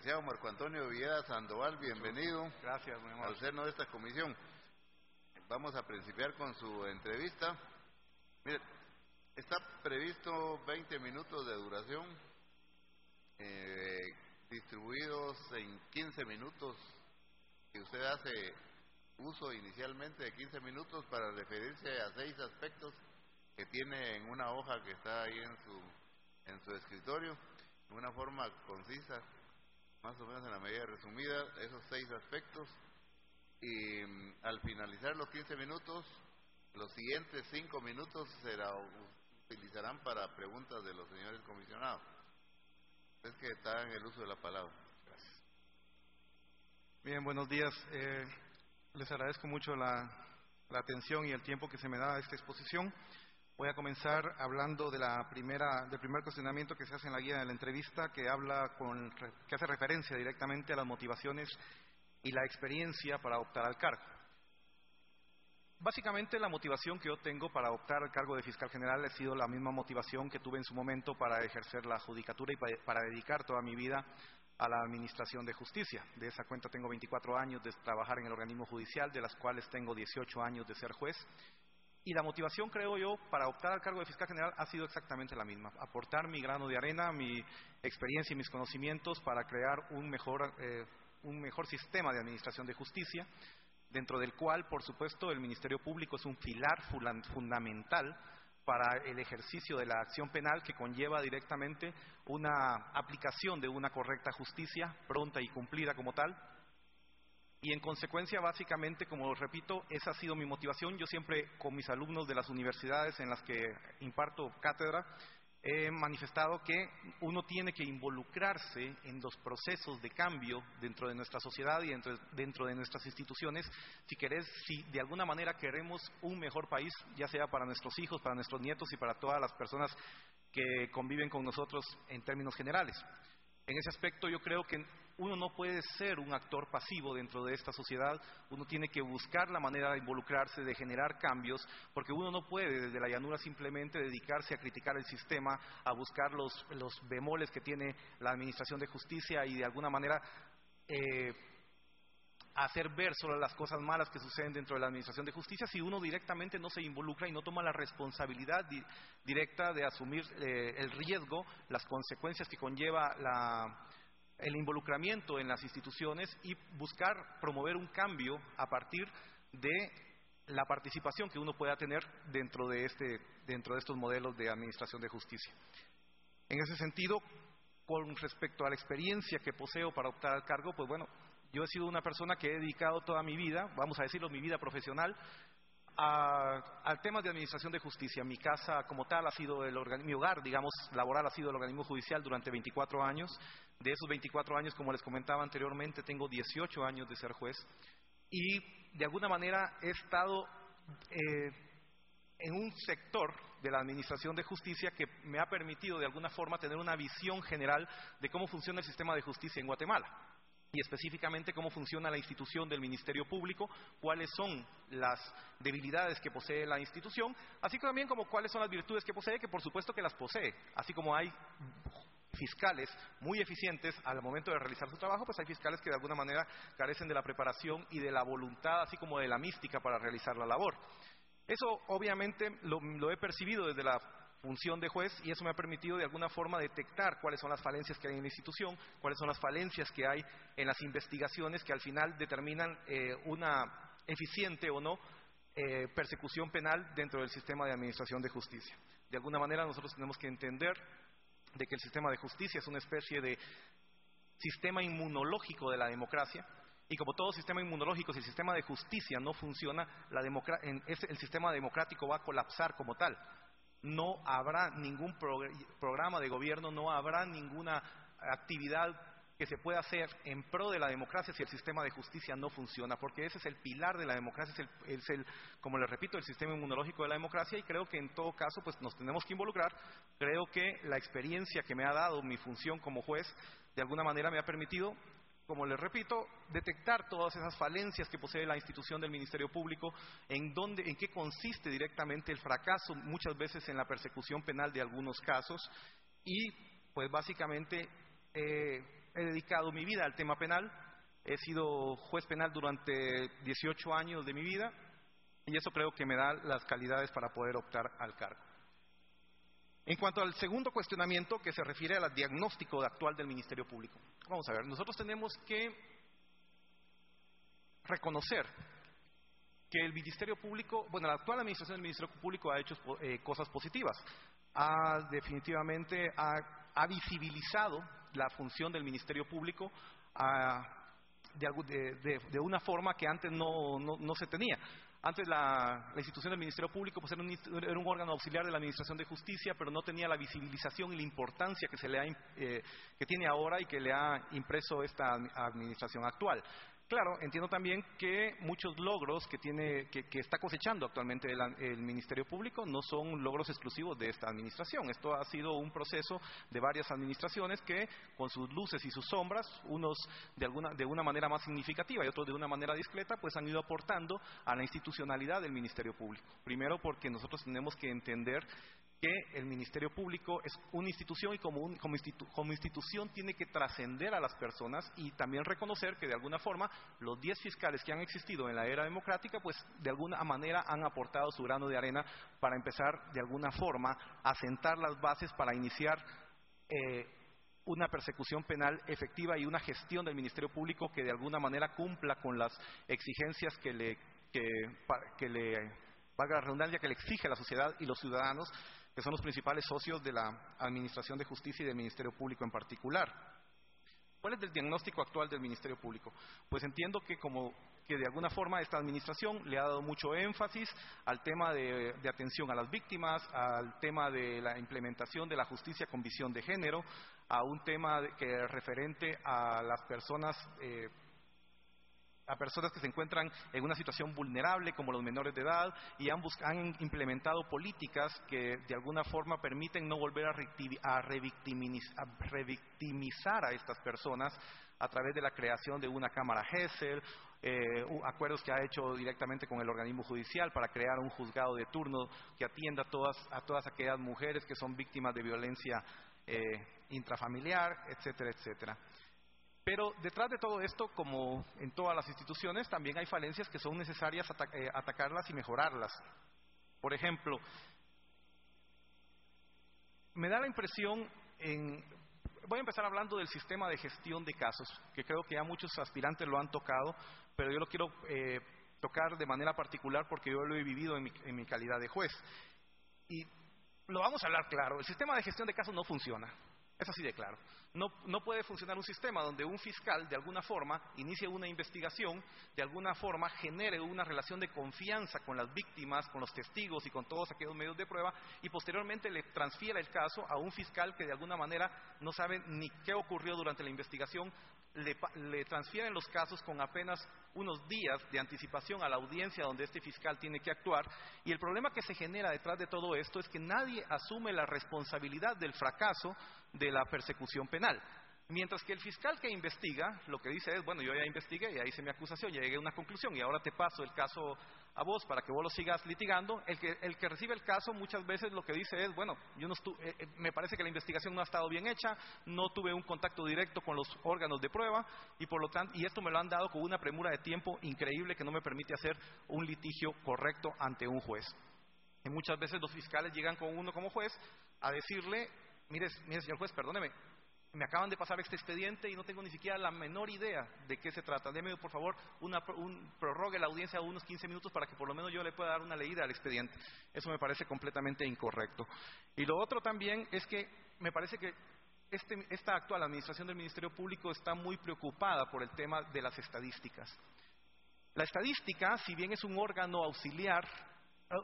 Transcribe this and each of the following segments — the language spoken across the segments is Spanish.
licenciado Marco Antonio Villeda Sandoval, bienvenido. Gracias, mi amor. Al seno de esta comisión. Vamos a principiar con su entrevista. Mire, está previsto 20 minutos de duración, distribuidos en 15 minutos, que usted hace uso inicialmente de 15 minutos para referirse a 6 aspectos que tiene en una hoja que está ahí en su escritorio, de una forma concisa, más o menos en la medida resumida, esos 6 aspectos, y al finalizar los 15 minutos, los siguientes 5 minutos utilizarán para preguntas de los señores comisionados. Es que está en el uso de la palabra. Gracias. Bien, buenos días. Les agradezco mucho la atención y el tiempo que se me da a esta exposición. Voy a comenzar hablando del primer cuestionamiento que se hace en la guía de la entrevista, que hace referencia directamente a las motivaciones y la experiencia para optar al cargo. Básicamente, la motivación que yo tengo para optar al cargo de fiscal general ha sido la misma motivación que tuve en su momento para ejercer la judicatura y para dedicar toda mi vida a la administración de justicia. De esa cuenta tengo 24 años de trabajar en el organismo judicial, de las cuales tengo 18 años de ser juez. Y la motivación, creo yo, para optar al cargo de fiscal general ha sido exactamente la misma: aportar mi grano de arena, mi experiencia y mis conocimientos para crear un mejor sistema de administración de justicia, dentro del cual, por supuesto, el Ministerio Público es un pilar fundamental para el ejercicio de la acción penal, que conlleva directamente una aplicación de una correcta justicia, pronta y cumplida como tal. Y en consecuencia, básicamente, como repito, esa ha sido mi motivación. Yo siempre, con mis alumnos de las universidades en las que imparto cátedra, he manifestado que uno tiene que involucrarse en los procesos de cambio dentro de nuestra sociedad y dentro de nuestras instituciones, si de alguna manera queremos un mejor país, ya sea para nuestros hijos, para nuestros nietos y para todas las personas que conviven con nosotros en términos generales. En ese aspecto, yo creo que uno no puede ser un actor pasivo dentro de esta sociedad. Uno tiene que buscar la manera de involucrarse, de generar cambios, porque uno no puede desde la llanura simplemente dedicarse a criticar el sistema, a buscar los bemoles que tiene la administración de justicia y de alguna manera hacer ver solo las cosas malas que suceden dentro de la administración de justicia, si uno directamente no se involucra y no toma la responsabilidad directa de asumir el riesgo, las consecuencias que conlleva el involucramiento en las instituciones y buscar promover un cambio a partir de la participación que uno pueda tener dentro de estos modelos de administración de justicia. En ese sentido, con respecto a la experiencia que poseo para optar al cargo, pues bueno, yo he sido una persona que he dedicado toda mi vida, vamos a decirlo, mi vida profesional, al tema de administración de justicia. Mi casa como tal ha sido mi hogar, digamos, laboral ha sido el organismo judicial durante 24 años. De esos 24 años, como les comentaba anteriormente, tengo 18 años de ser juez y de alguna manera he estado en un sector de la administración de justicia que me ha permitido de alguna forma tener una visión general de cómo funciona el sistema de justicia en Guatemala. Y específicamente cómo funciona la institución del Ministerio Público, cuáles son las debilidades que posee la institución, así que también como cuáles son las virtudes que posee, que por supuesto que las posee. Así como hay fiscales muy eficientes al momento de realizar su trabajo, pues hay fiscales que de alguna manera carecen de la preparación y de la voluntad, así como de la mística para realizar la labor. Eso obviamente lo he percibido desde la función de juez y eso me ha permitido de alguna forma detectar cuáles son las falencias que hay en la institución, cuáles son las falencias que hay en las investigaciones que al final determinan una eficiente o no persecución penal dentro del sistema de administración de justicia. De alguna manera nosotros tenemos que entender de que el sistema de justicia es una especie de sistema inmunológico de la democracia. Y como todo sistema inmunológico, si el sistema de justicia no funciona, el sistema democrático va a colapsar como tal. No habrá ningún programa de gobierno, no habrá ninguna actividad que se pueda hacer en pro de la democracia si el sistema de justicia no funciona, porque ese es el pilar de la democracia, como les repito, el sistema inmunológico de la democracia, y creo que en todo caso pues nos tenemos que involucrar. Creo que la experiencia que me ha dado mi función como juez de alguna manera me ha permitido, como les repito, detectar todas esas falencias que posee la institución del Ministerio Público, en qué consiste directamente el fracaso muchas veces en la persecución penal de algunos casos y pues básicamente he dedicado mi vida al tema penal. He sido juez penal durante 18 años de mi vida y eso creo que me da las calidades para poder optar al cargo. En cuanto al segundo cuestionamiento, que se refiere al diagnóstico actual del Ministerio Público. Vamos a ver, nosotros tenemos que reconocer que el Ministerio Público, bueno, la actual administración del Ministerio Público ha hecho cosas positivas. Definitivamente ha visibilizado la función del Ministerio Público de una forma que antes no se tenía. Antes la institución del Ministerio Público pues era un órgano auxiliar de la Administración de Justicia, pero no tenía la visibilización y la importancia que tiene ahora y que le ha impreso esta administración actual. Claro, entiendo también que muchos logros que está cosechando actualmente el Ministerio Público no son logros exclusivos de esta administración. Esto ha sido un proceso de varias administraciones que, con sus luces y sus sombras, unos de una manera más significativa y otros de una manera discreta, pues han ido aportando a la institucionalidad del Ministerio Público. Primero porque nosotros tenemos que entender que el Ministerio Público es una institución y como institución tiene que trascender a las personas y también reconocer que de alguna forma los 10 fiscales que han existido en la era democrática pues de alguna manera han aportado su grano de arena para empezar de alguna forma a sentar las bases para iniciar una persecución penal efectiva y una gestión del Ministerio Público que de alguna manera cumpla con las exigencias que le valga la redundancia, que le exige la sociedad y los ciudadanos, que son los principales socios de la Administración de Justicia y del Ministerio Público en particular. ¿Cuál es el diagnóstico actual del Ministerio Público? Pues entiendo que de alguna forma esta administración le ha dado mucho énfasis al tema de atención a las víctimas, al tema de la implementación de la justicia con visión de género, a un tema que es referente a las personas que se encuentran en una situación vulnerable como los menores de edad y han implementado políticas que de alguna forma permiten no volver a revictimizar a estas personas a través de la creación de una cámara Gesell, acuerdos que ha hecho directamente con el organismo judicial para crear un juzgado de turno que atienda a todas aquellas mujeres que son víctimas de violencia intrafamiliar, etcétera, etcétera. Pero detrás de todo esto, como en todas las instituciones, también hay falencias que son necesarias atacarlas y mejorarlas. Por ejemplo, me da la impresión, voy a empezar hablando del sistema de gestión de casos, que creo que ya muchos aspirantes lo han tocado, pero yo lo quiero tocar de manera particular porque yo lo he vivido en mi calidad de juez. Y lo vamos a hablar claro, el sistema de gestión de casos no funciona. Es así de claro. No puede funcionar un sistema donde un fiscal de alguna forma inicie una investigación, de alguna forma genere una relación de confianza con las víctimas, con los testigos y con todos aquellos medios de prueba y posteriormente le transfiera el caso a un fiscal que de alguna manera no sabe ni qué ocurrió durante la investigación, le transfieren los casos con apenas unos días de anticipación a la audiencia donde este fiscal tiene que actuar y el problema que se genera detrás de todo esto es que nadie asume la responsabilidad del fracaso de la persecución penal. Mientras que el fiscal que investiga, lo que dice es, bueno, yo ya investigué, ya hice mi acusación, ya llegué a una conclusión y ahora te paso el caso a vos para que vos lo sigas litigando. El que recibe el caso muchas veces lo que dice es, bueno, me parece que la investigación no ha estado bien hecha, no tuve un contacto directo con los órganos de prueba y por lo tanto, y esto me lo han dado con una premura de tiempo increíble que no me permite hacer un litigio correcto ante un juez. Y muchas veces los fiscales llegan con uno como juez a decirle, mire señor juez, perdóneme, me acaban de pasar este expediente y no tengo ni siquiera la menor idea de qué se trata. Deme, por favor, prorrogue la audiencia a unos 15 minutos para que por lo menos yo le pueda dar una leída al expediente. Eso me parece completamente incorrecto. Y lo otro también es que me parece que esta actual administración del Ministerio Público está muy preocupada por el tema de las estadísticas. La estadística, si bien es un órgano auxiliar,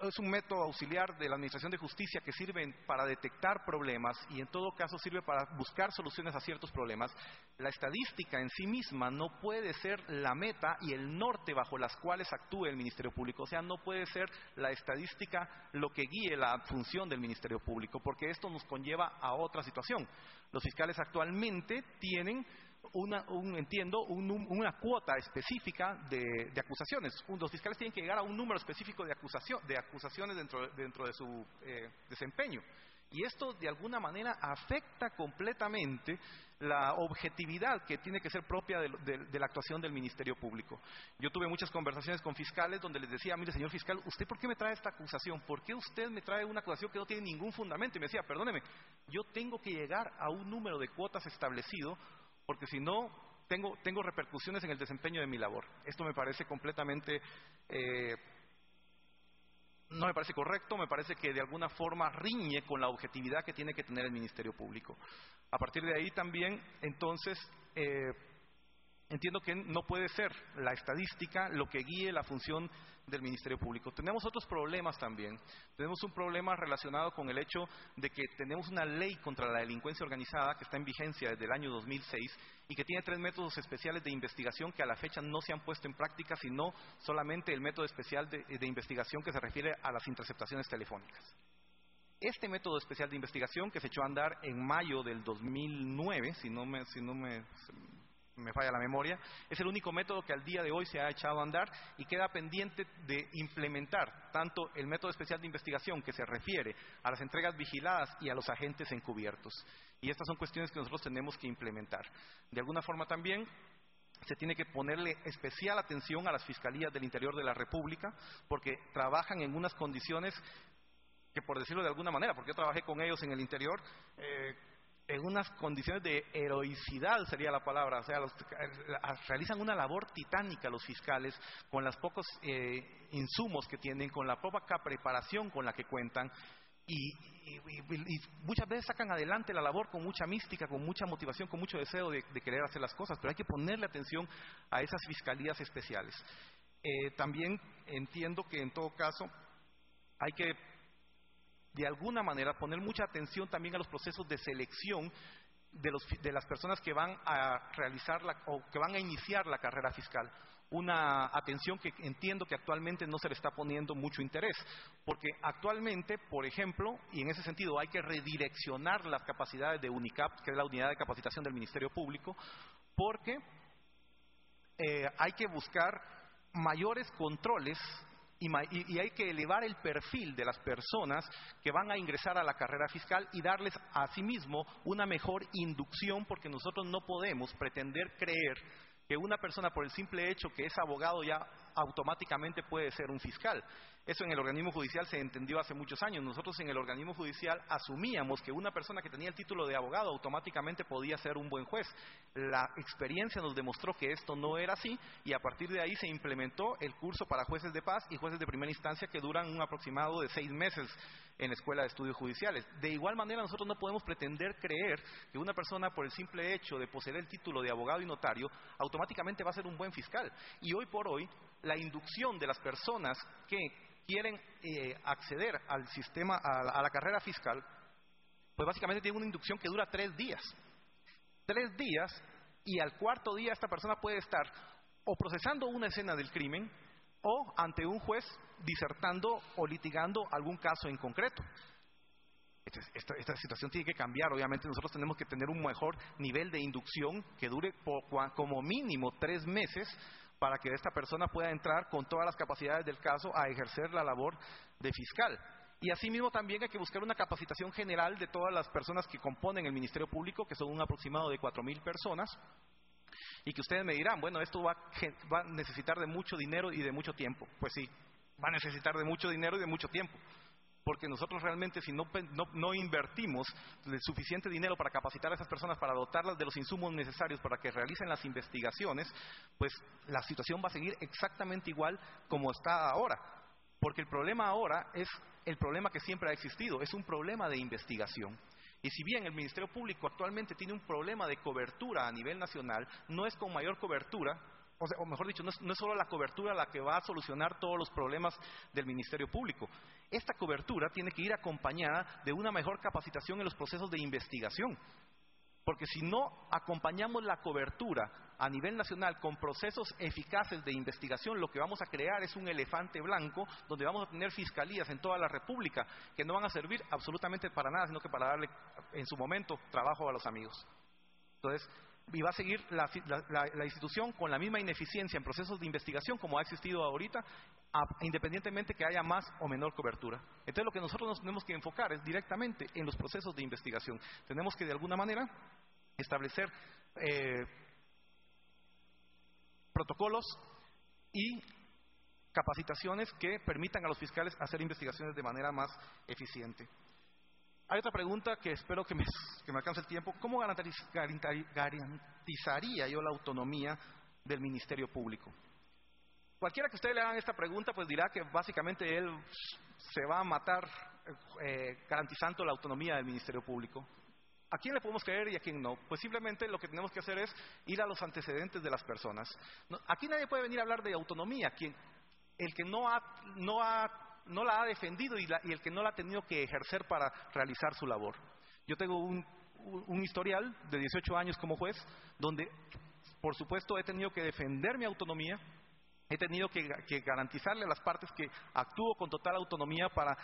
es un método auxiliar de la Administración de Justicia que sirve para detectar problemas y en todo caso sirve para buscar soluciones a ciertos problemas. La estadística en sí misma no puede ser la meta y el norte bajo las cuales actúe el Ministerio Público. O sea, no puede ser la estadística lo que guíe la función del Ministerio Público, porque esto nos conlleva a otra situación. Los fiscales actualmente tienen una cuota específica de acusaciones. Los fiscales tienen que llegar a un número específico de acusaciones dentro de su desempeño. Y esto de alguna manera afecta completamente la objetividad que tiene que ser propia de la actuación del Ministerio Público. Yo tuve muchas conversaciones con fiscales donde les decía, mire señor fiscal, ¿usted por qué me trae esta acusación? ¿Por qué usted me trae una acusación que no tiene ningún fundamento? Y me decía, perdóneme, yo tengo que llegar a un número de cuotas establecido porque si no tengo repercusiones en el desempeño de mi labor. Esto me parece completamente... no me parece correcto, me parece que de alguna forma riñe con la objetividad que tiene que tener el Ministerio Público. A partir de ahí también, entonces, entiendo que no puede ser la estadística lo que guíe la función del Ministerio Público. Tenemos otros problemas también. Tenemos un problema relacionado con el hecho de que tenemos una ley contra la delincuencia organizada que está en vigencia desde el año 2006 y que tiene 3 métodos especiales de investigación que a la fecha no se han puesto en práctica, sino solamente el método especial de investigación que se refiere a las interceptaciones telefónicas. Este método especial de investigación, que se echó a andar en mayo del 2009, si no me falla la memoria, es el único método que al día de hoy se ha echado a andar y queda pendiente de implementar tanto el método especial de investigación que se refiere a las entregas vigiladas y a los agentes encubiertos. Y estas son cuestiones que nosotros tenemos que implementar. De alguna forma también se tiene que ponerle especial atención a las fiscalías del interior de la República porque trabajan en unas condiciones que, por decirlo de alguna manera, porque yo trabajé con ellos en el interior, en unas condiciones de heroicidad sería la palabra, o sea, realizan una labor titánica los fiscales con los pocos insumos que tienen, con la poca preparación con la que cuentan y muchas veces sacan adelante la labor con mucha mística, con mucha motivación, con mucho deseo de querer hacer las cosas, pero hay que ponerle atención a esas fiscalías especiales. También entiendo que en todo caso hay que de alguna manera poner mucha atención también a los procesos de selección de las personas que van a realizar o que van a iniciar la carrera fiscal. Una atención que entiendo que actualmente no se le está poniendo mucho interés, porque actualmente, por ejemplo, y en ese sentido hay que redireccionar las capacidades de UNICAP, que es la unidad de capacitación del Ministerio Público, porque hay que buscar mayores controles y hay que elevar el perfil de las personas que van a ingresar a la carrera fiscal y darles asimismo una mejor inducción, porque nosotros no podemos pretender creer que una persona por el simple hecho que es abogado ya automáticamente puede ser un fiscal. Eso en el organismo judicial se entendió hace muchos años. Nosotros en el organismo judicial asumíamos que una persona que tenía el título de abogado automáticamente podía ser un buen juez. La experiencia nos demostró que esto no era así y a partir de ahí se implementó el curso para jueces de paz y jueces de primera instancia que duran un aproximado de 6 meses en la Escuela de Estudios Judiciales. De igual manera nosotros no podemos pretender creer que una persona por el simple hecho de poseer el título de abogado y notario automáticamente va a ser un buen fiscal. Y hoy por hoy la inducción de las personas que quieren acceder al sistema, a la carrera fiscal, pues básicamente tiene una inducción que dura 3 días. 3 días y al 4.º día esta persona puede estar o procesando una escena del crimen o ante un juez disertando o litigando algún caso en concreto. Esta situación tiene que cambiar. Obviamente nosotros tenemos que tener un mejor nivel de inducción que dure como mínimo 3 meses para que esta persona pueda entrar con todas las capacidades del caso a ejercer la labor de fiscal. Y asimismo también hay que buscar una capacitación general de todas las personas que componen el Ministerio Público, que son un aproximado de 4.000 personas, y que ustedes me dirán, bueno, esto va a necesitar de mucho dinero y de mucho tiempo. Pues sí, va a necesitar de mucho dinero y de mucho tiempo. Porque nosotros realmente si no invertimos el suficiente dinero para capacitar a esas personas, para dotarlas de los insumos necesarios para que realicen las investigaciones, pues la situación va a seguir exactamente igual como está ahora. Porque el problema ahora es el problema que siempre ha existido, es un problema de investigación. Y si bien el Ministerio Público actualmente tiene un problema de cobertura a nivel nacional, no es con mayor cobertura, o mejor dicho, no es solo la cobertura la que va a solucionar todos los problemas del Ministerio Público. Esta cobertura tiene que ir acompañada de una mejor capacitación en los procesos de investigación. Porque si no acompañamos la cobertura a nivel nacional con procesos eficaces de investigación, lo que vamos a crear es un elefante blanco donde vamos a tener fiscalías en toda la República que no van a servir absolutamente para nada, sino que para darle en su momento trabajo a los amigos. Entonces, y va a seguir la institución con la misma ineficiencia en procesos de investigación como ha existido ahorita, independientemente que haya más o menor cobertura. Entonces lo que nosotros nos tenemos que enfocar es directamente en los procesos de investigación. Tenemos que de alguna manera establecer protocolos y capacitaciones que permitan a los fiscales hacer investigaciones de manera más eficiente. Hay otra pregunta que espero que me alcance el tiempo. ¿Cómo garantizaría yo la autonomía del Ministerio Público? Cualquiera que ustedes le hagan esta pregunta, pues dirá que básicamente él se va a matar garantizando la autonomía del Ministerio Público. ¿A quién le podemos creer y a quién no? Pues simplemente lo que tenemos que hacer es ir a los antecedentes de las personas. Aquí nadie puede venir a hablar de autonomía. El que no la ha defendido y el que no la ha tenido que ejercer para realizar su labor. Yo tengo un historial de 18 años como juez, donde por supuesto he tenido que defender mi autonomía, he tenido que garantizarle a las partes que actúo con total autonomía para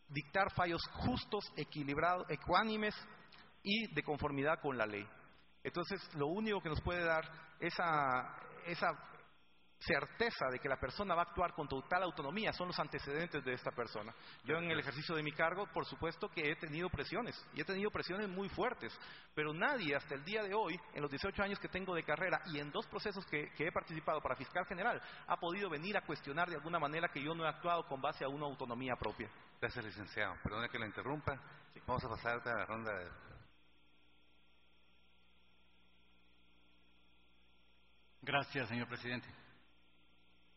dictar fallos justos, equilibrados, ecuánimes y de conformidad con la ley. Entonces, lo único que nos puede dar esa certeza de que la persona va a actuar con total autonomía son los antecedentes de esta persona. Yo en el ejercicio de mi cargo, por supuesto que he tenido presiones, y he tenido presiones muy fuertes, pero nadie hasta el día de hoy, en los 18 años que tengo de carrera y en 2 procesos que he participado para fiscal general, ha podido venir a cuestionar de alguna manera que yo no he actuado con base a una autonomía propia. Gracias, licenciado. Perdone que lo interrumpa. Sí. Vamos a pasar a la ronda de... Gracias, señor presidente.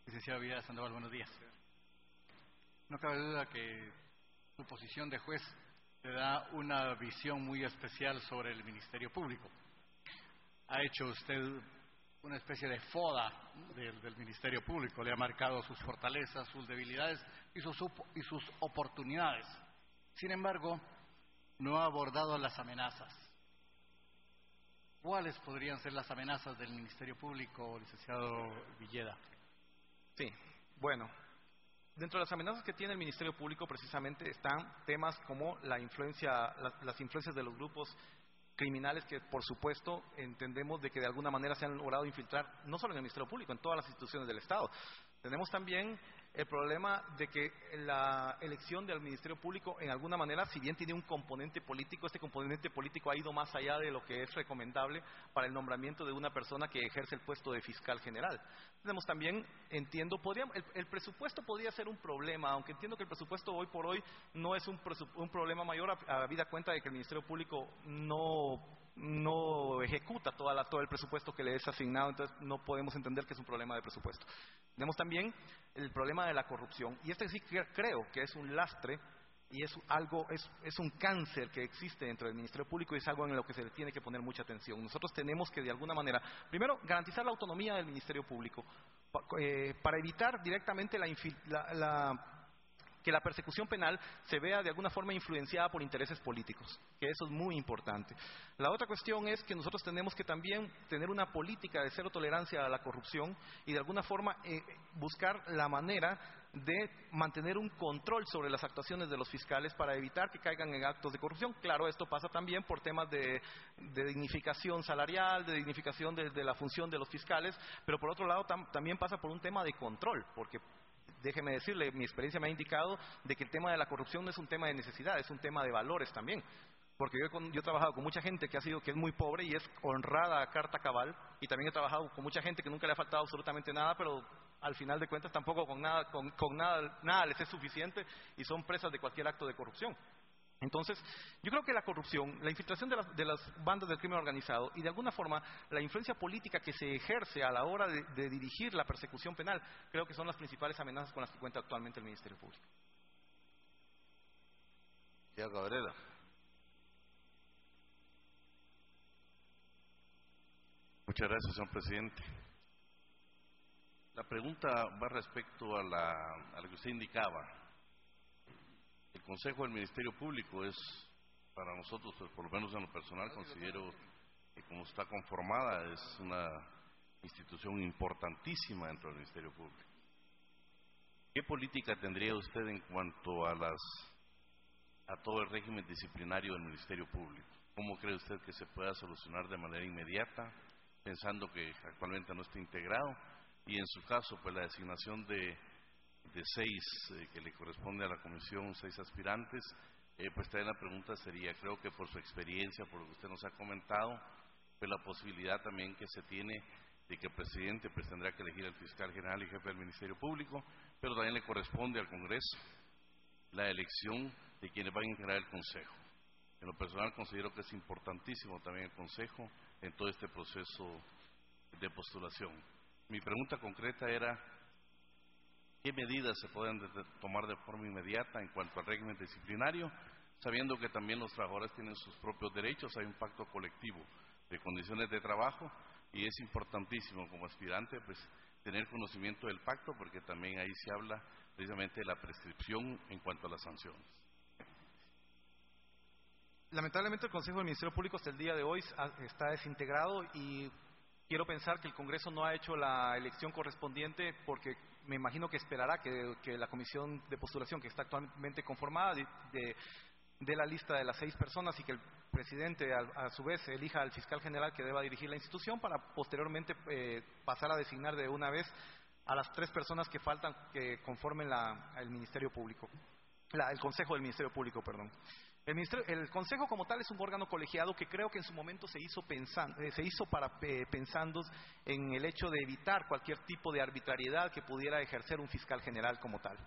Licenciado Vidal Sandoval, buenos días. No cabe duda que su posición de juez le da una visión muy especial sobre el Ministerio Público. Ha hecho usted una especie de foda del Ministerio Público, le ha marcado sus fortalezas, sus debilidades y sus oportunidades. Sin embargo, no ha abordado las amenazas. ¿Cuáles podrían ser las amenazas del Ministerio Público, licenciado Villeda? Sí, bueno, dentro de las amenazas que tiene el Ministerio Público precisamente están temas como las influencias de los grupos criminales que por supuesto entendemos de que de alguna manera se han logrado infiltrar no solo en el Ministerio Público, en todas las instituciones del Estado. Tenemos también el problema de que la elección del Ministerio Público en alguna manera, si bien tiene un componente político, este componente político ha ido más allá de lo que es recomendable para el nombramiento de una persona que ejerce el puesto de fiscal general. Tenemos también, entiendo, el presupuesto podría ser un problema, aunque entiendo que el presupuesto hoy por hoy no es un problema mayor, habida cuenta de que el Ministerio Público no ejecuta todo el presupuesto que le es asignado, entonces no podemos entender que es un problema de presupuesto. Tenemos también el problema de la corrupción, y este sí creo que es un lastre y es un cáncer que existe dentro del Ministerio Público y es algo en lo que se le tiene que poner mucha atención. Nosotros tenemos que de alguna manera, primero, garantizar la autonomía del Ministerio Público para evitar directamente que la persecución penal se vea de alguna forma influenciada por intereses políticos, que eso es muy importante. La otra cuestión es que nosotros tenemos que también tener una política de cero tolerancia a la corrupción y de alguna forma buscar la manera de mantener un control sobre las actuaciones de los fiscales para evitar que caigan en actos de corrupción. Claro, esto pasa también por temas de dignificación salarial, de dignificación de la función de los fiscales, pero por otro lado también pasa por un tema de control, porque déjeme decirle, mi experiencia me ha indicado de que el tema de la corrupción no es un tema de necesidad, es un tema de valores también. Porque yo he trabajado con mucha gente que es muy pobre y es honrada a carta cabal, y también he trabajado con mucha gente que nunca le ha faltado absolutamente nada, pero al final de cuentas tampoco con nada les es suficiente y son presas de cualquier acto de corrupción. Entonces, yo creo que la corrupción, la infiltración de las bandas del crimen organizado y de alguna forma la influencia política que se ejerce a la hora de dirigir la persecución penal, creo que son las principales amenazas con las que cuenta actualmente el Ministerio Público. Ya, Cabrera. Muchas gracias, señor presidente. La pregunta va respecto a lo que usted indicaba. El Consejo del Ministerio Público es, para nosotros, pues, por lo menos en lo personal, considero que como está conformada es una institución importantísima dentro del Ministerio Público. ¿Qué política tendría usted en cuanto a todo el régimen disciplinario del Ministerio Público? ¿Cómo cree usted que se pueda solucionar de manera inmediata pensando que actualmente no está integrado, y en su caso, pues la designación de 6 que le corresponde a la comisión, 6 aspirantes, pues también la pregunta sería, creo que por su experiencia, por lo que usted nos ha comentado, pues la posibilidad también que se tiene de que el presidente pues tendrá que elegir al fiscal general y jefe del Ministerio Público, pero también le corresponde al Congreso la elección de quienes van a integrar el Consejo. En lo personal considero que es importantísimo también el Consejo en todo este proceso de postulación. Mi pregunta concreta era, ¿qué medidas se pueden tomar de forma inmediata en cuanto al régimen disciplinario, sabiendo que también los trabajadores tienen sus propios derechos? Hay un pacto colectivo de condiciones de trabajo y es importantísimo como aspirante pues tener conocimiento del pacto, porque también ahí se habla precisamente de la prescripción en cuanto a las sanciones. Lamentablemente el Consejo del Ministerio Público hasta el día de hoy está desintegrado y quiero pensar que el Congreso no ha hecho la elección correspondiente, porque me imagino que esperará que la comisión de postulación que está actualmente conformada de la lista de las 6 personas y que el presidente a su vez elija al fiscal general que deba dirigir la institución para posteriormente pasar a designar de una vez a las 3 personas que faltan que conformen el Ministerio Público, el Consejo del Ministerio Público, perdón. El Consejo como tal es un órgano colegiado que creo que en su momento se hizo pensando en el hecho de evitar cualquier tipo de arbitrariedad que pudiera ejercer un fiscal general como tal,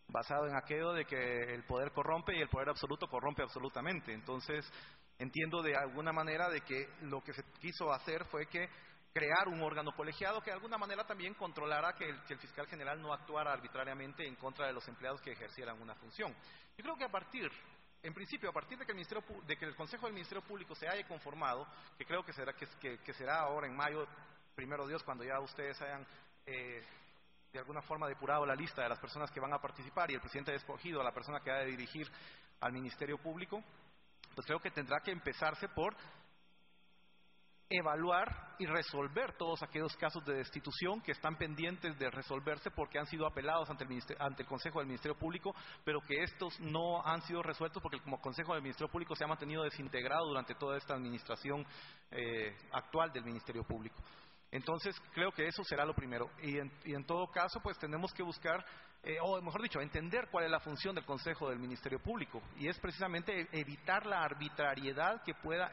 basado en aquello de que el poder corrompe y el poder absoluto corrompe absolutamente. Entonces entiendo de alguna manera de que lo que se quiso hacer fue que crear un órgano colegiado que de alguna manera también controlara que el fiscal general no actuara arbitrariamente en contra de los empleados que ejercieran una función. Yo creo que en principio, a partir de que el Consejo del Ministerio Público se haya conformado, que creo que será ahora en mayo, primero Dios, cuando ya ustedes hayan de alguna forma depurado la lista de las personas que van a participar y el presidente haya escogido a la persona que ha de dirigir al Ministerio Público, pues creo que tendrá que empezarse por evaluar y resolver todos aquellos casos de destitución que están pendientes de resolverse porque han sido apelados ante el Consejo del Ministerio Público, pero que estos no han sido resueltos porque el Consejo del Ministerio Público se ha mantenido desintegrado durante toda esta administración actual del Ministerio Público. Entonces creo que eso será lo primero y en todo caso pues tenemos que buscar o mejor dicho, entender cuál es la función del Consejo del Ministerio Público, y es precisamente evitar la arbitrariedad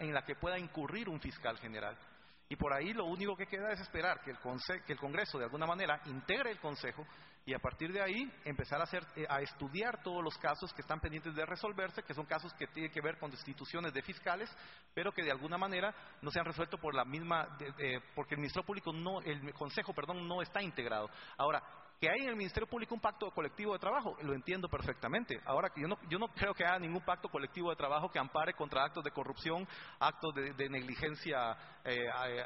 en la que pueda incurrir un fiscal general. Y por ahí lo único que queda es esperar que el Congreso de alguna manera integre el Consejo y a partir de ahí empezar a estudiar todos los casos que están pendientes de resolverse, que son casos que tienen que ver con destituciones de fiscales, pero que de alguna manera no se han resuelto por la misma, porque el Consejo no está integrado. Ahora, que hay en el Ministerio Público un pacto colectivo de trabajo, lo entiendo perfectamente. Ahora, yo no creo que haya ningún pacto colectivo de trabajo que ampare contra actos de corrupción, actos de negligencia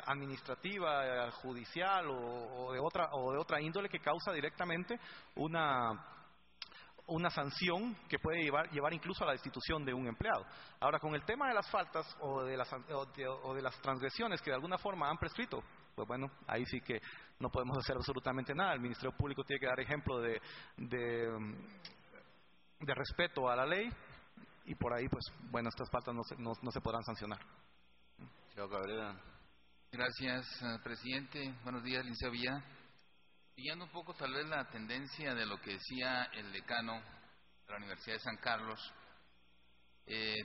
administrativa, judicial o de otra índole que causa directamente una sanción que puede llevar incluso a la destitución de un empleado. Ahora, con el tema de las faltas o de las transgresiones que de alguna forma han prescrito, pues bueno, ahí sí que no podemos hacer absolutamente nada. El Ministerio Público tiene que dar ejemplo de respeto a la ley y por ahí, pues bueno, estas faltas no se podrán sancionar. Señor Cabrera. Gracias, presidente. Buenos días, licenciado Villa. Siguiendo un poco tal vez la tendencia de lo que decía el decano de la Universidad de San Carlos,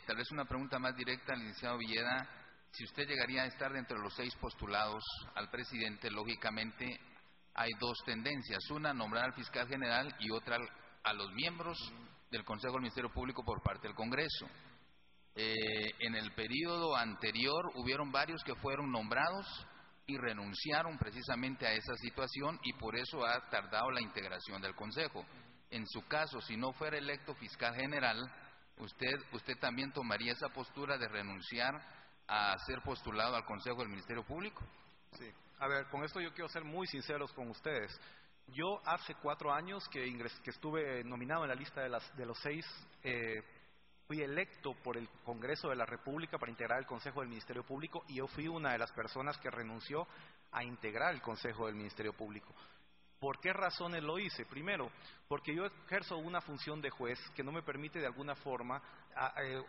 tal vez una pregunta más directa al licenciado Villeda. Si usted llegaría a estar dentro de los 6 postulados al presidente, lógicamente hay 2 tendencias. Una, nombrar al fiscal general, y otra, a los miembros del Consejo del Ministerio Público por parte del Congreso. En el periodo anterior hubieron varios que fueron nombrados y renunciaron precisamente a esa situación y por eso ha tardado la integración del Consejo. En su caso, si no fuera electo fiscal general, ¿usted también tomaría esa postura de renunciar a ser postulado al Consejo del Ministerio Público? Sí. A ver, con esto yo quiero ser muy sinceros con ustedes. Yo hace 4 años que estuve nominado en la lista de los 6, fui electo por el Congreso de la República para integrar el Consejo del Ministerio Público y yo fui una de las personas que renunció a integrar el Consejo del Ministerio Público. ¿Por qué razones lo hice? Primero, porque yo ejerzo una función de juez que no me permite de alguna forma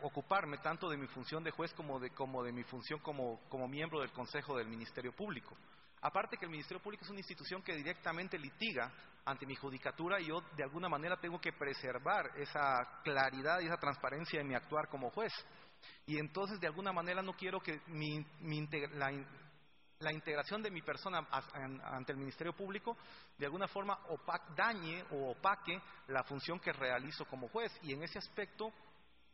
ocuparme tanto de mi función de juez como de mi función como miembro del Consejo del Ministerio Público. Aparte que el Ministerio Público es una institución que directamente litiga ante mi judicatura y yo de alguna manera tengo que preservar esa claridad y esa transparencia en mi actuar como juez. Y entonces de alguna manera no quiero que la integración de mi persona ante el Ministerio Público de alguna forma dañe o opaque la función que realizo como juez. Y en ese aspecto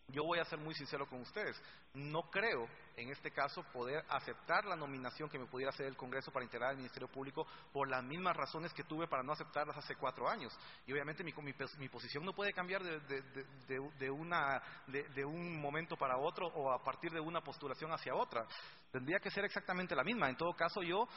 yo voy a ser muy sincero con ustedes. No creo, en este caso, poder aceptar la nominación que me pudiera hacer el Congreso para integrar al Ministerio Público por las mismas razones que tuve para no aceptarlas hace 4 años. Y obviamente mi posición no puede cambiar de un momento para otro o a partir de una postulación hacia otra. Tendría que ser exactamente la misma. En todo caso, yo,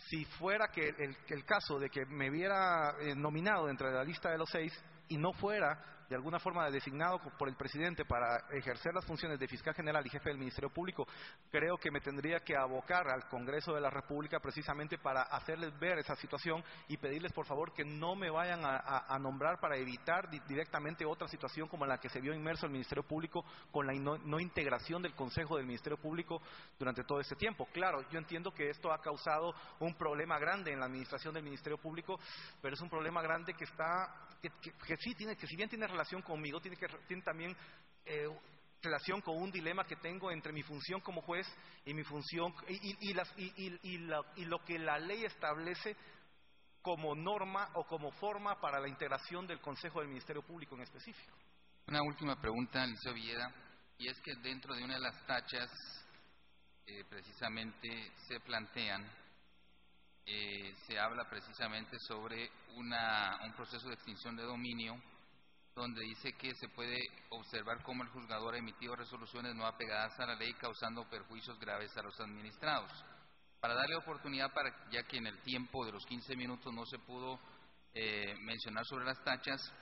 si fuera que el caso de que me viera nominado dentro de la lista de los 6 y no fuera de alguna forma designado por el presidente para ejercer las funciones de fiscal general y jefe del Ministerio Público, creo que me tendría que abocar al Congreso de la República precisamente para hacerles ver esa situación y pedirles por favor que no me vayan a nombrar para evitar directamente otra situación como la que se vio inmerso el Ministerio Público con la no integración del Consejo del Ministerio Público durante todo este tiempo. Claro, yo entiendo que esto ha causado un problema grande en la administración del Ministerio Público, pero es un problema grande que si bien tiene relación conmigo, tiene también relación con un dilema que tengo entre mi función como juez y mi función y lo que la ley establece como norma o como forma para la integración del Consejo del Ministerio Público en específico. Una última pregunta, Liceo Villeda, y es que dentro de una de las tachas precisamente se plantean, se habla precisamente sobre un proceso de extinción de dominio, donde dice que se puede observar cómo el juzgador ha emitido resoluciones no apegadas a la ley causando perjuicios graves a los administrados. Para darle oportunidad, ya que en el tiempo de los 15 minutos no se pudo mencionar sobre las tachas,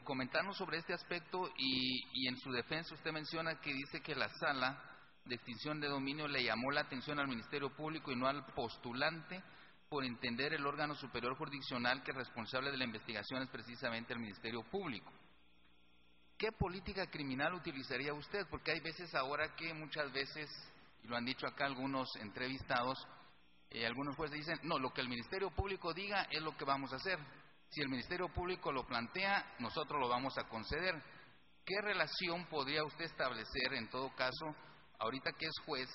comentarnos sobre este aspecto y en su defensa usted menciona que dice que la sala de extinción de dominio le llamó la atención al Ministerio Público y no al postulante por entender el órgano superior jurisdiccional que es responsable de la investigación es precisamente el Ministerio Público. ¿Qué política criminal utilizaría usted? Porque hay veces ahora que muchas veces, y lo han dicho acá algunos entrevistados, algunos jueces dicen, no, lo que el Ministerio Público diga es lo que vamos a hacer. Si el Ministerio Público lo plantea, nosotros lo vamos a conceder. ¿Qué relación podría usted establecer en todo caso, ahorita que es juez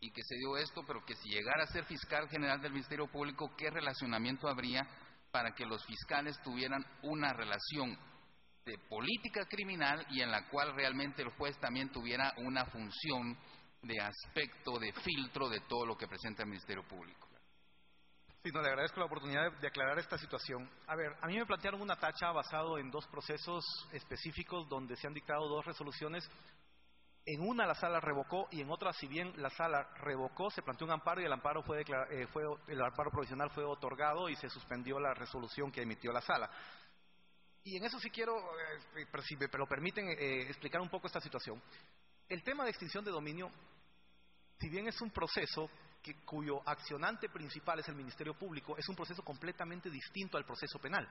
y que se dio esto, pero que si llegara a ser fiscal general del Ministerio Público, qué relacionamiento habría para que los fiscales tuvieran una relación de política criminal y en la cual realmente el juez también tuviera una función de aspecto, de filtro de todo lo que presenta el Ministerio Público? Sí, no, le agradezco la oportunidad de aclarar esta situación. A ver, a mí me plantearon una tacha basado en 2 procesos específicos donde se han dictado 2 resoluciones. En una la sala revocó y en otra, si bien la sala revocó, se planteó un amparo y el amparo el amparo provisional fue otorgado y se suspendió la resolución que emitió la sala. Y en eso sí quiero, si me lo permiten, explicar un poco esta situación. El tema de extinción de dominio, si bien es un proceso cuyo accionante principal es el Ministerio Público, es un proceso completamente distinto al proceso penal.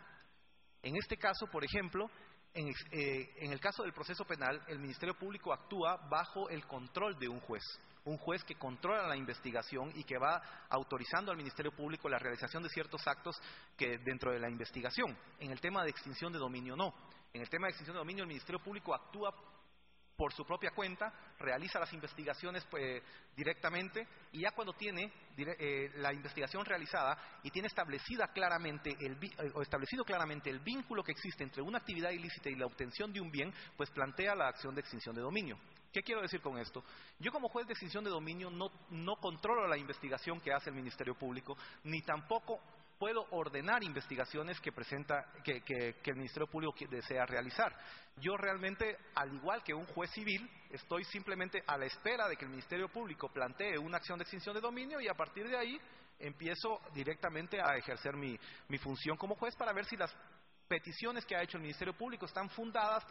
En este caso, por ejemplo, en el caso del proceso penal, el Ministerio Público actúa bajo el control de un juez que controla la investigación y que va autorizando al Ministerio Público la realización de ciertos actos que dentro de la investigación. En el tema de extinción de dominio no. En el tema de extinción de dominio el Ministerio Público actúa por su propia cuenta, realiza las investigaciones directamente y ya cuando tiene la investigación realizada y tiene establecido claramente el vínculo que existe entre una actividad ilícita y la obtención de un bien, pues plantea la acción de extinción de dominio. ¿Qué quiero decir con esto? Yo como juez de extinción de dominio no controlo la investigación que hace el Ministerio Público, ni tampoco puedo ordenar investigaciones que el Ministerio Público desea realizar. Yo realmente, al igual que un juez civil, estoy simplemente a la espera de que el Ministerio Público plantee una acción de extinción de dominio y a partir de ahí empiezo directamente a ejercer mi función como juez para ver si las peticiones que ha hecho el Ministerio Público están fundadas,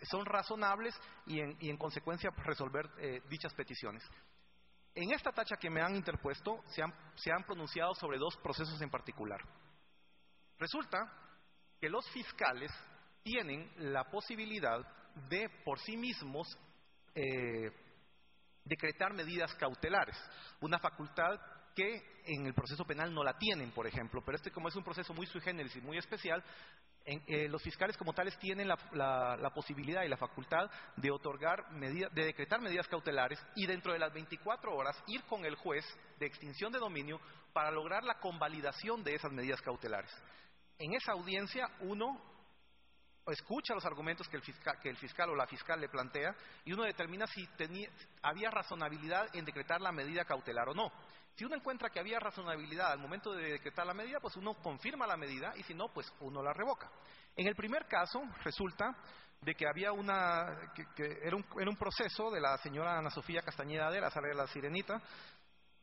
son razonables y en consecuencia resolver dichas peticiones. En esta tacha que me han interpuesto se han pronunciado sobre 2 procesos en particular. Resulta que los fiscales tienen la posibilidad de por sí mismos decretar medidas cautelares, una facultad que en el proceso penal no la tienen, por ejemplo, pero como es un proceso muy sui generis y muy especial, los fiscales como tales tienen la posibilidad y la facultad de de decretar medidas cautelares y dentro de las 24 horas ir con el juez de extinción de dominio para lograr la convalidación de esas medidas cautelares. En esa audiencia uno escucha los argumentos que el fiscal o la fiscal le plantea y uno determina si había razonabilidad en decretar la medida cautelar o no. Si uno encuentra que había razonabilidad al momento de decretar la medida, pues uno confirma la medida y si no, pues uno la revoca. En el primer caso, resulta de que había era un proceso de la señora Ana Sofía Castañeda de la Sirenita,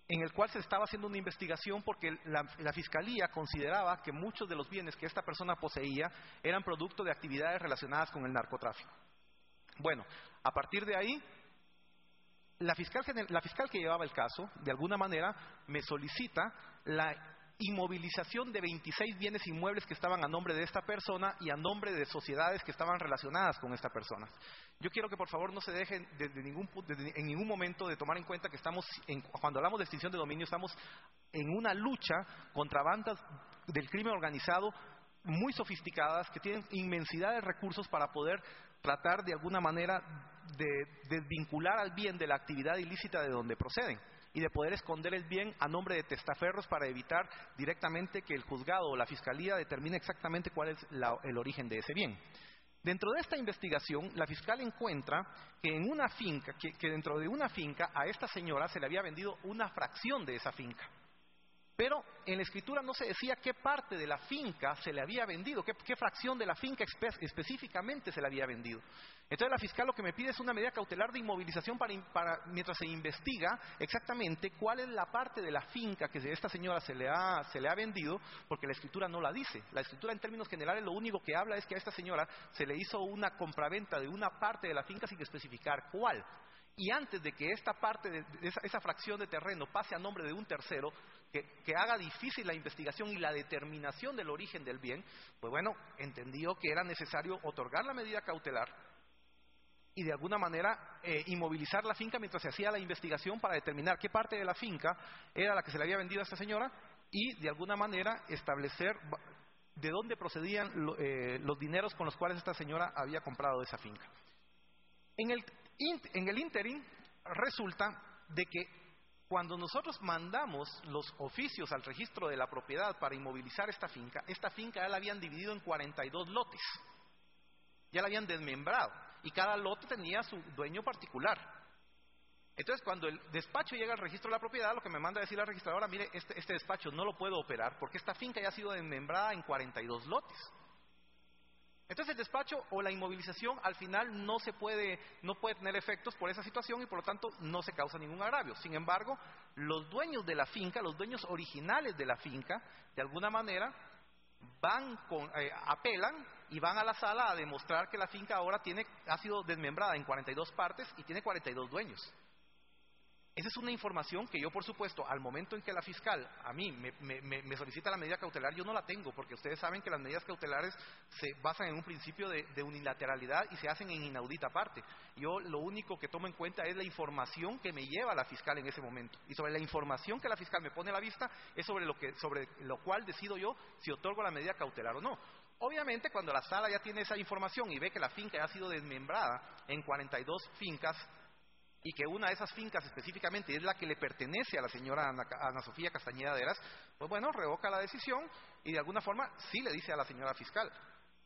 en el cual se estaba haciendo una investigación porque la Fiscalía consideraba que muchos de los bienes que esta persona poseía eran producto de actividades relacionadas con el narcotráfico. Bueno, a partir de ahí, la fiscal que llevaba el caso, de alguna manera, me solicita la inmovilización de 26 bienes inmuebles que estaban a nombre de esta persona y a nombre de sociedades que estaban relacionadas con esta persona. Yo quiero que por favor no se dejen en ningún momento de tomar en cuenta que cuando hablamos de extinción de dominio estamos en una lucha contra bandas del crimen organizado muy sofisticadas que tienen inmensidad de recursos para poder tratar de alguna manera de desvincular al bien de la actividad ilícita de donde proceden y de poder esconder el bien a nombre de testaferros para evitar directamente que el juzgado o la fiscalía determine exactamente cuál es el origen de ese bien. Dentro de esta investigación, la fiscal encuentra que en una finca, que dentro de una finca a esta señora se le había vendido una fracción de esa finca. Pero en la escritura no se decía qué parte de la finca se le había vendido, qué fracción de la finca específicamente se le había vendido. Entonces la fiscal lo que me pide es una medida cautelar de inmovilización mientras se investiga exactamente cuál es la parte de la finca que de esta señora se le ha vendido, porque la escritura no la dice. La escritura en términos generales lo único que habla es que a esta señora se le hizo una compraventa de una parte de la finca sin especificar cuál. Y antes de que esta parte, esa fracción de terreno pase a nombre de un tercero, que haga difícil la investigación y la determinación del origen del bien, pues bueno, entendió que era necesario otorgar la medida cautelar y de alguna manera inmovilizar la finca mientras se hacía la investigación para determinar qué parte de la finca era la que se le había vendido a esta señora y de alguna manera establecer de dónde procedían los dineros con los cuales esta señora había comprado esa finca. En el ínterin resulta de que cuando nosotros mandamos los oficios al registro de la propiedad para inmovilizar esta finca ya la habían dividido en 42 lotes. Ya la habían desmembrado y cada lote tenía su dueño particular. Entonces, cuando el despacho llega al registro de la propiedad, lo que me manda a decir la registradora, mire, este despacho no lo puedo operar porque esta finca ya ha sido desmembrada en 42 lotes. Entonces el despacho o la inmovilización al final no puede tener efectos por esa situación y por lo tanto no se causa ningún agravio. Sin embargo, los dueños de la finca, los dueños originales de la finca, de alguna manera apelan y van a la sala a demostrar que la finca ahora ha sido desmembrada en 42 partes y tiene 42 dueños. Esa es una información que yo, por supuesto, al momento en que la fiscal a mí me solicita la medida cautelar, yo no la tengo, porque ustedes saben que las medidas cautelares se basan en un principio de unilateralidad y se hacen en inaudita parte. Yo lo único que tomo en cuenta es la información que me lleva la fiscal en ese momento. Y sobre la información que la fiscal me pone a la vista es sobre lo cual decido yo si otorgo la medida cautelar o no. Obviamente, cuando la sala ya tiene esa información y ve que la finca ya ha sido desmembrada en 42 fincas, y que una de esas fincas específicamente es la que le pertenece a la señora Ana Sofía Castañeda de Eras, pues bueno, revoca la decisión y de alguna forma sí le dice a la señora fiscal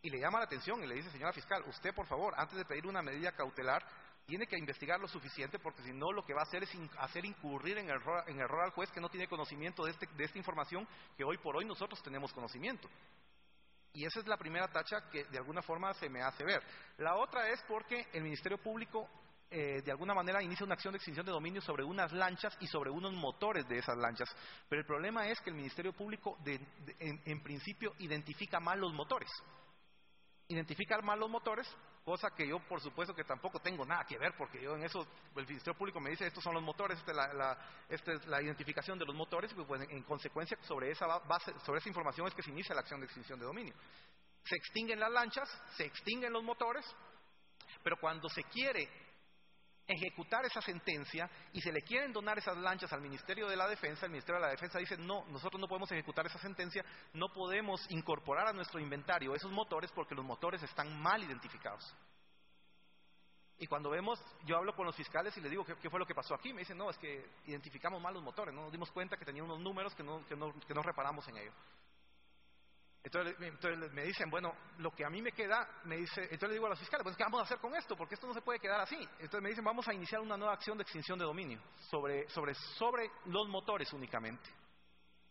y le llama la atención y le dice, señora fiscal, usted por favor, antes de pedir una medida cautelar, tiene que investigar lo suficiente porque si no lo que va a hacer es hacer incurrir en error al juez que no tiene conocimiento de esta información que hoy por hoy nosotros tenemos conocimiento. Y esa es la primera tacha que de alguna forma se me hace ver. La otra es porque el Ministerio Público de alguna manera inicia una acción de extinción de dominio sobre unas lanchas y sobre unos motores de esas lanchas. Pero el problema es que el Ministerio Público en principio identifica mal los motores. Identifica mal los motores cosa que yo por supuesto que tampoco tengo nada que ver, porque yo en eso, el Ministerio Público me dice, estos son los motores, esta es la identificación de los motores, y pues en consecuencia sobre esa base, sobre esa información es que se inicia la acción de extinción de dominio. Se extinguen las lanchas, se extinguen los motores, pero cuando se quiere ejecutar esa sentencia y se le quieren donar esas lanchas al Ministerio de la Defensa, el Ministerio de la Defensa dice, no, nosotros no podemos ejecutar esa sentencia, no podemos incorporar a nuestro inventario esos motores porque los motores están mal identificados. Y cuando vemos, yo hablo con los fiscales y les digo, ¿qué fue lo que pasó aquí? Me dicen, no, es que identificamos mal los motores, no nos dimos cuenta que tenían unos números que no reparamos en ello. Entonces me dicen, bueno, lo que a mí me queda, entonces le digo a los fiscales, pues ¿qué vamos a hacer con esto? Porque esto no se puede quedar así. Entonces me dicen, vamos a iniciar una nueva acción de extinción de dominio sobre los motores únicamente.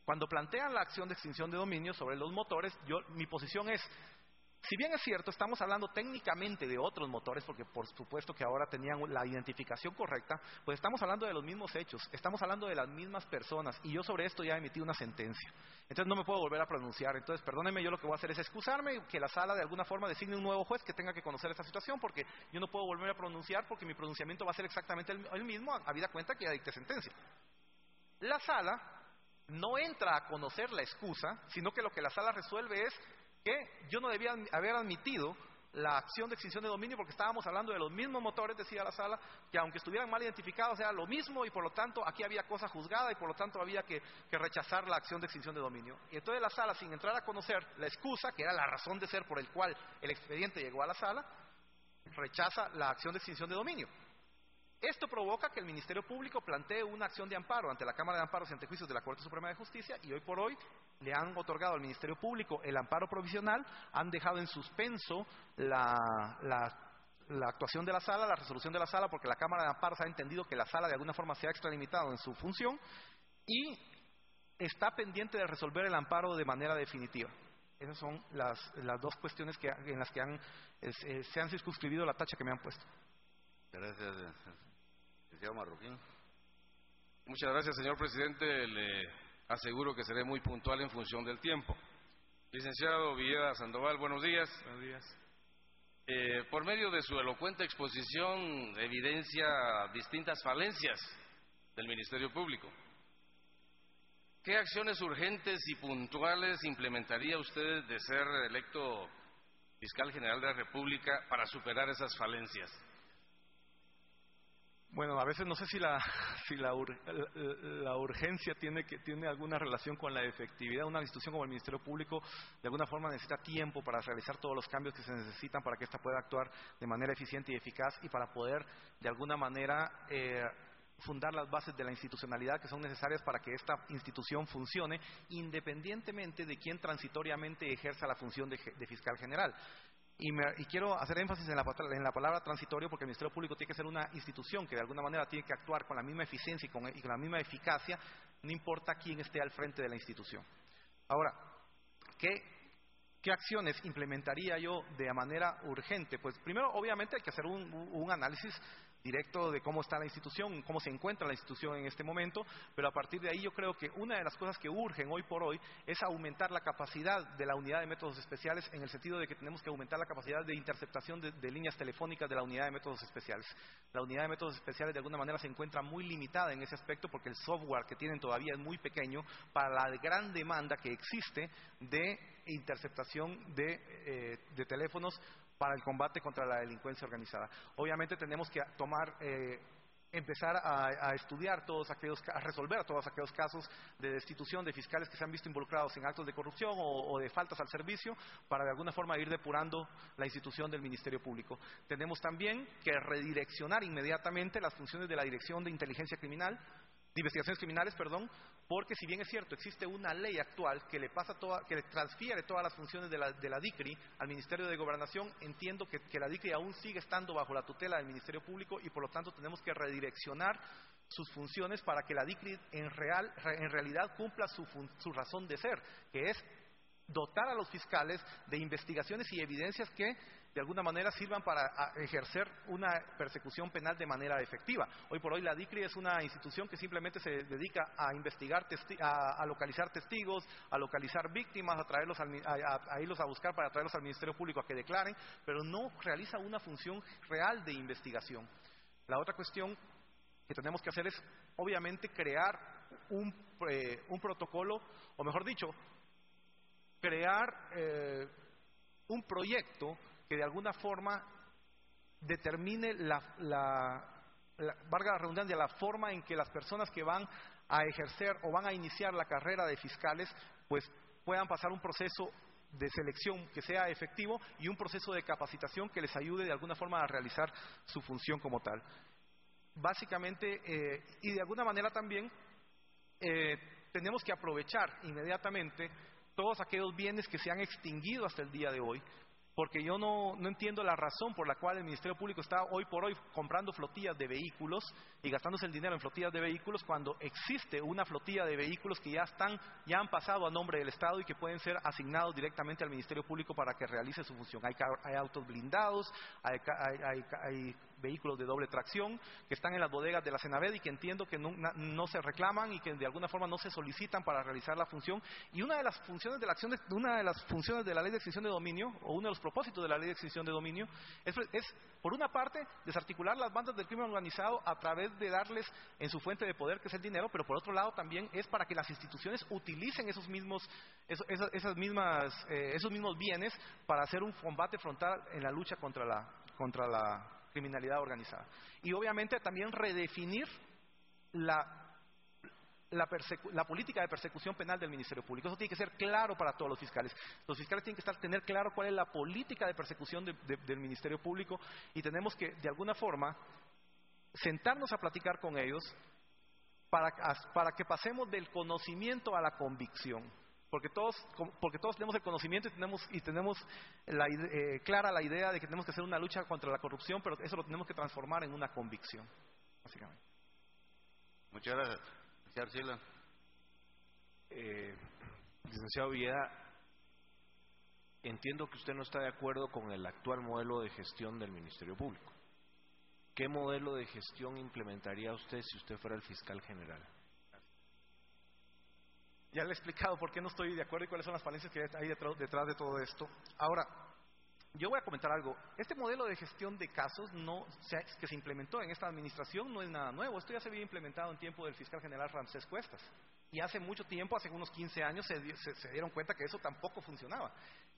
Cuando plantean la acción de extinción de dominio sobre los motores, mi posición es, si bien es cierto, estamos hablando técnicamente de otros motores, porque por supuesto que ahora tenían la identificación correcta, pues estamos hablando de los mismos hechos, estamos hablando de las mismas personas, y yo sobre esto ya emití una sentencia. Entonces no me puedo volver a pronunciar. Entonces, perdónenme, yo lo que voy a hacer es excusarme y que la sala de alguna forma designe un nuevo juez que tenga que conocer esta situación, porque yo no puedo volver a pronunciar porque mi pronunciamiento va a ser exactamente el mismo, habida cuenta que ya dicté sentencia. La sala no entra a conocer la excusa, sino que lo que la sala resuelve es que yo no debía haber admitido la acción de extinción de dominio porque estábamos hablando de los mismos motores, decía la sala, que aunque estuvieran mal identificados era lo mismo y por lo tanto aquí había cosa juzgada y por lo tanto había que rechazar la acción de extinción de dominio. Y entonces la sala, sin entrar a conocer la excusa, que era la razón de ser por el cual el expediente llegó a la sala, rechaza la acción de extinción de dominio. Esto provoca que el Ministerio Público plantee una acción de amparo ante la Cámara de Amparos y Antejuicios de la Corte Suprema de Justicia, y hoy por hoy le han otorgado al Ministerio Público el amparo provisional, han dejado en suspenso la actuación de la sala, la resolución de la sala, porque la Cámara de Amparos ha entendido que la sala de alguna forma se ha extralimitado en su función y está pendiente de resolver el amparo de manera definitiva. Esas son las dos cuestiones en las que se han circunscribido la tacha que me han puesto. Gracias, licenciado Marroquín. Muchas gracias, señor presidente. Le aseguro que seré muy puntual en función del tiempo. Licenciado Villeda Sandoval, buenos días. Buenos días. Por medio de su elocuente exposición, evidencia distintas falencias del Ministerio Público. ¿Qué acciones urgentes y puntuales implementaría usted de ser electo fiscal general de la República para superar esas falencias? Bueno, a veces no sé si la urgencia tiene alguna relación con la efectividad. Una institución como el Ministerio Público de alguna forma necesita tiempo para realizar todos los cambios que se necesitan para que ésta pueda actuar de manera eficiente y eficaz y para poder de alguna manera fundar las bases de la institucionalidad que son necesarias para que esta institución funcione independientemente de quién transitoriamente ejerza la función de fiscal general. Y quiero hacer énfasis en la palabra transitorio porque el Ministerio Público tiene que ser una institución que de alguna manera tiene que actuar con la misma eficiencia y con la misma eficacia, no importa quién esté al frente de la institución. Ahora, ¿qué acciones implementaría yo de manera urgente? Pues primero, obviamente, hay que hacer un análisis directo de cómo está la institución, cómo se encuentra la institución en este momento, pero a partir de ahí yo creo que una de las cosas que urgen hoy por hoy es aumentar la capacidad de la unidad de métodos especiales, en el sentido de que tenemos que aumentar la capacidad de interceptación de líneas telefónicas de la unidad de métodos especiales. La unidad de métodos especiales de alguna manera se encuentra muy limitada en ese aspecto porque el software que tienen todavía es muy pequeño para la gran demanda que existe de interceptación de teléfonos para el combate contra la delincuencia organizada. Obviamente tenemos que empezar a estudiar a resolver todos aquellos casos de destitución de fiscales que se han visto involucrados en actos de corrupción o de faltas al servicio para de alguna forma ir depurando la institución del Ministerio Público. Tenemos también que redireccionar inmediatamente las funciones de la Dirección de Inteligencia Criminal, de Investigaciones Criminales, porque si bien es cierto, existe una ley actual que le transfiere todas las funciones de la DICRI al Ministerio de Gobernación, entiendo que la DICRI aún sigue estando bajo la tutela del Ministerio Público y por lo tanto tenemos que redireccionar sus funciones para que la DICRI en realidad cumpla su razón de ser, que es dotar a los fiscales de investigaciones y evidencias que de alguna manera sirvan para ejercer una persecución penal de manera efectiva. Hoy por hoy la DICRI es una institución que simplemente se dedica a investigar, a localizar testigos, a localizar víctimas, a traerlos a irlos a buscar para traerlos al Ministerio Público a que declaren, pero no realiza una función real de investigación. La otra cuestión que tenemos que hacer es, obviamente, crear un protocolo, o mejor dicho, crear un proyecto que de alguna forma determine valga la redundancia, la forma en que las personas que van a ejercer o van a iniciar la carrera de fiscales, pues puedan pasar un proceso de selección que sea efectivo y un proceso de capacitación que les ayude de alguna forma a realizar su función como tal. Básicamente, y de alguna manera también, tenemos que aprovechar inmediatamente todos aquellos bienes que se han extinguido hasta el día de hoy, porque yo no entiendo la razón por la cual el Ministerio Público está hoy por hoy comprando flotillas de vehículos y gastándose el dinero en flotillas de vehículos cuando existe una flotilla de vehículos que ya han pasado a nombre del Estado y que pueden ser asignados directamente al Ministerio Público para que realice su función. Hay autos blindados, hay vehículos de doble tracción que están en las bodegas de la Senaved y que entiendo que no se reclaman y que de alguna forma no se solicitan para realizar la función. Y una de las funciones de la ley de extinción de dominio, o uno de los propósitos de la ley de extinción de dominio, es por una parte desarticular las bandas del crimen organizado a través de darles en su fuente de poder, que es el dinero, pero por otro lado también es para que las instituciones utilicen esos mismos bienes para hacer un combate frontal en la lucha contra la criminalidad organizada. Y obviamente también redefinir la política de persecución penal del Ministerio Público. Eso tiene que ser claro para todos los fiscales. Los fiscales tienen que tener claro cuál es la política de persecución del Ministerio Público y tenemos que, de alguna forma, sentarnos a platicar con ellos para que pasemos del conocimiento a la convicción. Porque todos tenemos el conocimiento y tenemos clara la idea de que tenemos que hacer una lucha contra la corrupción, pero eso lo tenemos que transformar en una convicción, básicamente. Muchas gracias. Señor Arcila. Licenciado Villeda, entiendo que usted no está de acuerdo con el actual modelo de gestión del Ministerio Público. ¿Qué modelo de gestión implementaría usted si usted fuera el fiscal general? Ya le he explicado por qué no estoy de acuerdo y cuáles son las falencias que hay detrás de todo esto. Ahora, yo voy a comentar algo. Este modelo de gestión de casos que se implementó en esta administración no es nada nuevo. Esto ya se había implementado en tiempo del fiscal general Ramsés Cuestas. Y hace mucho tiempo, hace unos 15 años, se dieron cuenta que eso tampoco funcionaba.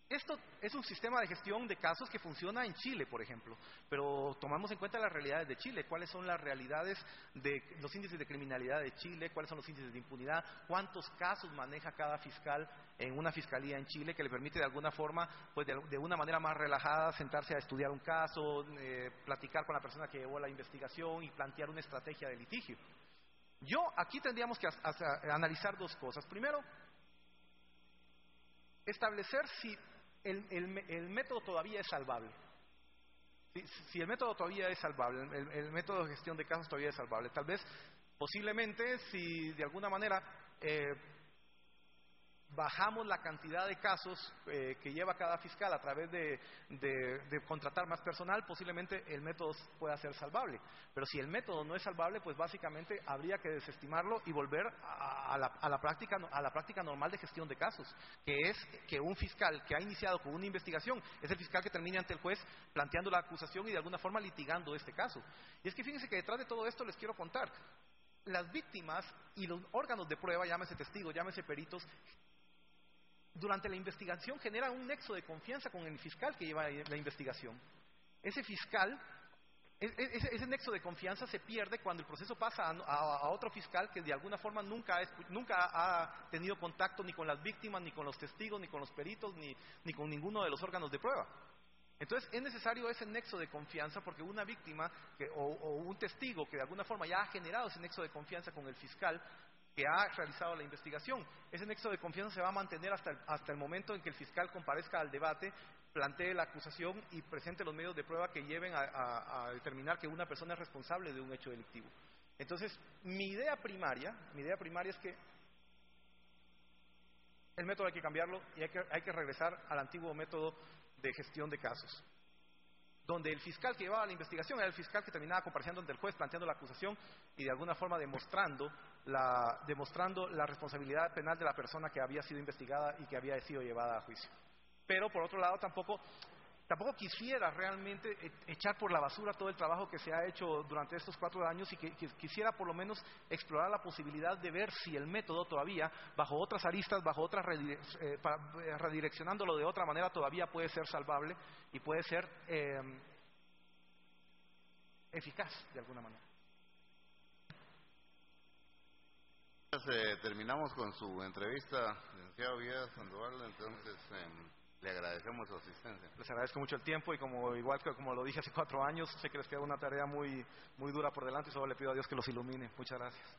Esto es un sistema de gestión de casos que funciona en Chile, por ejemplo, pero tomamos en cuenta las realidades de Chile. ¿Cuáles son las realidades de los índices de criminalidad de Chile? ¿Cuáles son los índices de impunidad? ¿Cuántos casos maneja cada fiscal en una fiscalía en Chile que le permite de alguna forma, pues de una manera más relajada, sentarse a estudiar un caso, platicar con la persona que llevó la investigación y plantear una estrategia de litigio? Aquí tendríamos que analizar dos cosas. Primero, establecer si el método todavía es salvable. Si el método todavía es salvable, el método de gestión de casos todavía es salvable. Tal vez, posiblemente, si de alguna manera bajamos la cantidad de casos que lleva cada fiscal a través de contratar más personal, posiblemente el método pueda ser salvable. Pero si el método no es salvable, pues básicamente habría que desestimarlo y volver a la práctica normal de gestión de casos, que es que un fiscal que ha iniciado con una investigación es el fiscal que termina ante el juez planteando la acusación y de alguna forma litigando este caso. Y es que fíjense que detrás de todo esto les quiero contar, las víctimas y los órganos de prueba, llámese testigos, llámese peritos, durante la investigación genera un nexo de confianza con el fiscal que lleva la investigación. Ese nexo de confianza se pierde cuando el proceso pasa a otro fiscal que de alguna forma nunca ha tenido contacto ni con las víctimas, ni con los testigos, ni con los peritos, ni con ninguno de los órganos de prueba. Entonces es necesario ese nexo de confianza porque una víctima o un testigo que de alguna forma ya ha generado ese nexo de confianza con el fiscal que ha realizado la investigación, ese nexo de confianza se va a mantener hasta el momento en que el fiscal comparezca al debate, plantee la acusación y presente los medios de prueba que lleven a determinar que una persona es responsable de un hecho delictivo. Entonces, mi idea primaria es que El método hay que cambiarlo y hay que regresar al antiguo método de gestión de casos, donde el fiscal que llevaba la investigación era el fiscal que terminaba compareciendo ante el juez, planteando la acusación y de alguna forma demostrando la responsabilidad penal de la persona que había sido investigada y que había sido llevada a juicio. Pero por otro lado tampoco quisiera realmente echar por la basura todo el trabajo que se ha hecho durante estos 4 años y que quisiera por lo menos explorar la posibilidad de ver si el método todavía, bajo otras aristas, redireccionándolo de otra manera, todavía puede ser salvable y puede ser eficaz de alguna manera. Terminamos con su entrevista, licenciado Villegas Sandoval, entonces le agradecemos su asistencia. Les agradezco mucho el tiempo y igual que como lo dije hace 4 años, sé que les queda una tarea muy, muy dura por delante y solo le pido a Dios que los ilumine. Muchas gracias.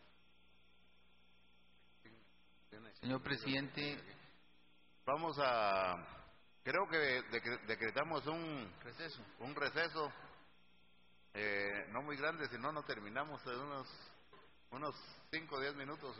Señor presidente, creo que decretamos un receso, no muy grande, si no terminamos en unos 5 o 10 minutos.